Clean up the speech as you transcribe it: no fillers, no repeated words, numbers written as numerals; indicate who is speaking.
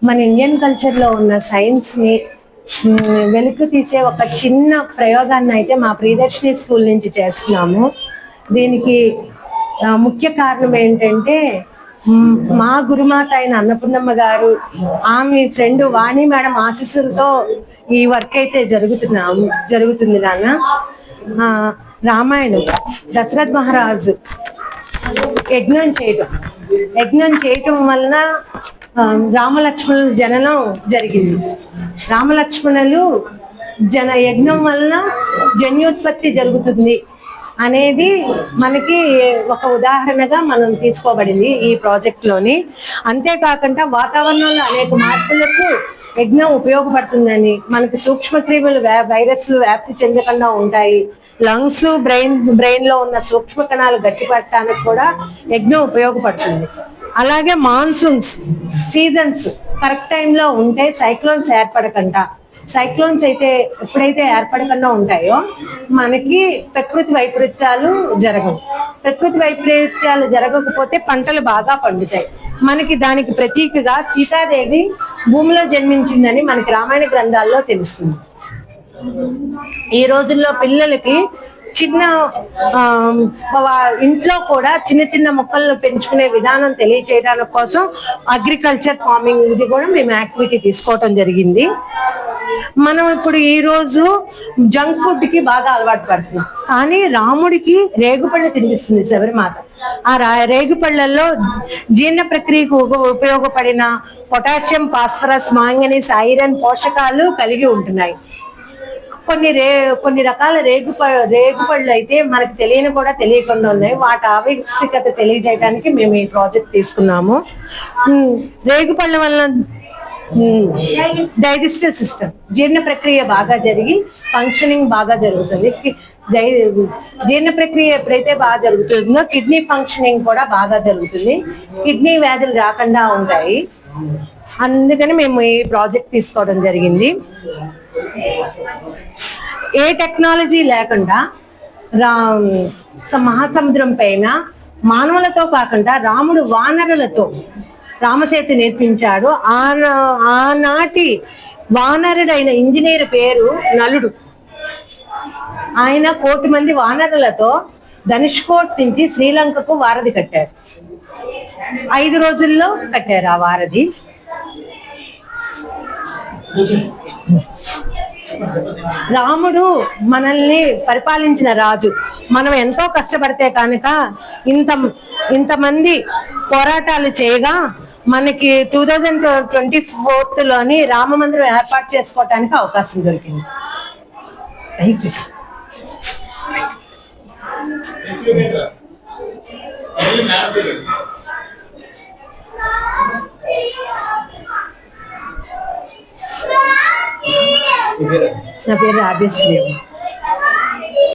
Speaker 1: మన Indian culture లో ఉన్న సైన్స్ ని వెలుగు తీసే ఒక చిన్న ప్రయోగాన్ని అయితే మా ప్రియదర్శిని స్కూల్ నుంచి చేస్తున్నాము. దీనికి ముఖ్య కారణం ఏంటంటే మా గురుమాత అయిన అన్నపూర్ణమ్మ గారు, ఆమె ఫ్రెండ్ వాణి మేడం ఆశీస్సులతో ఈ వర్క్ అయితే జరుగుతుంది నాన్న. రామాయణం దశరథ మహారాజు యజ్ఞం చేయటం వలన రామలక్ష్మణుల జననం జరిగింది. రామలక్ష్మణులు యజ్ఞం వలన జన్యోత్పత్తి జరుగుతుంది అనేది మనకి ఒక ఉదాహరణగా మనం తీసుకోబడింది ఈ ప్రాజెక్ట్ లోని. అంతేకాకుండా వాతావరణంలో అనేక మార్పులకు యజ్ఞం ఉపయోగపడుతుందని, మనకి సూక్ష్మక్రిములు వైరస్లు వ్యాప్తి చెందకుండా ఉంటాయి, లంగ్స్ బ్రెయిన్ లో ఉన్న సూక్ష్మ కణాలు గట్టిపడటానికి కూడా యజ్ఞం ఉపయోగపడుతుంది. అలాగే మాన్సూన్స్ సీజన్స్ కరెక్ట్ టైంలో ఉంటే సైక్లోన్స్ అయితే ఎప్పుడైతే ఏర్పడకుండా ఉంటాయో మనకి ప్రకృతి వైపరీత్యాలు జరగవు. ప్రకృతి వైపరీత్యాలు జరగకపోతే పంటలు బాగా పండుతాయి. మనకి దానికి ప్రతీకగా సీతాదేవి భూమిలో జన్మించిందని మనకి రామాయణ గ్రంథాల్లో తెలుస్తుంది. ఈ రోజుల్లో పిల్లలకి చిన్న ఇంట్లో కూడా చిన్న మొక్కలను పెంచుకునే విధానం తెలియచేయడానికి కోసం అగ్రికల్చర్ ఫార్మింగ్ ఇది కూడా మేము యాక్టివిటీ తీసుకోవటం జరిగింది. మనం ఇప్పుడు ఈ రోజు జంక్ ఫుడ్ కి బాగా అలవాటు పడుతున్నాం, కానీ రాముడికి రేగుపళ్ళు తినిపిస్తుంది శబరిమాత. ఆ రేగుపళ్ళల్లో జీర్ణ ప్రక్రియకు ఉపయోగపడిన పొటాషియం, ఫాస్ఫరస్, మాంగనీస్, ఐరన్ పోషకాలు కలిగి ఉంటున్నాయి. కొన్ని రకాల రేగుపళ్ళు అయితే మనకు తెలియకుండా ఉన్నాయి. వాటి ఆవశ్యకత తెలియజేయడానికి మేము ఈ ప్రాజెక్ట్ తీసుకున్నాము. రేగుపళ్ళ వల్ల డైజెస్టివ్ సిస్టమ్ జీర్ణ ప్రక్రియ బాగా జరిగి ఫంక్షనింగ్ బాగా జరుగుతుంది. జీర్ణ ప్రక్రియ ఎప్పుడైతే బాగా జరుగుతుందో కిడ్నీ ఫంక్షనింగ్ కూడా బాగా జరుగుతుంది. కిడ్నీ వ్యాధులు రాకుండా ఉంటాయి. అందుకని మేము ఈ ప్రాజెక్ట్ తీసుకోవడం జరిగింది. ఏ టెక్నాలజీ లేకుండా మహాసముద్రం పైన మానవులతో కాకుండా రాముడు వానరులతో రామసేతు నేర్పించాడు. ఆనాటి వానరుడైన ఇంజనీర్ పేరు నలుడు. ఆయన 1,000,000 మంది వానరులతో ధనుష్కోట్ నుంచి శ్రీలంకకు వారధి కట్టారు. 5 రోజుల్లో కట్టారు ఆ వారధి. రాముడు మనల్ని పరిపాలించిన రాజు. మనం ఎంతో కష్టపడితే కనుక ఇంతమంది పోరాటాలు చేయగా మనకి 2024లోని రామ మందిరం ఏర్పాటు చేసుకోవటానికి అవకాశం దొరికింది. నా పేరు రాజేశ్వరి.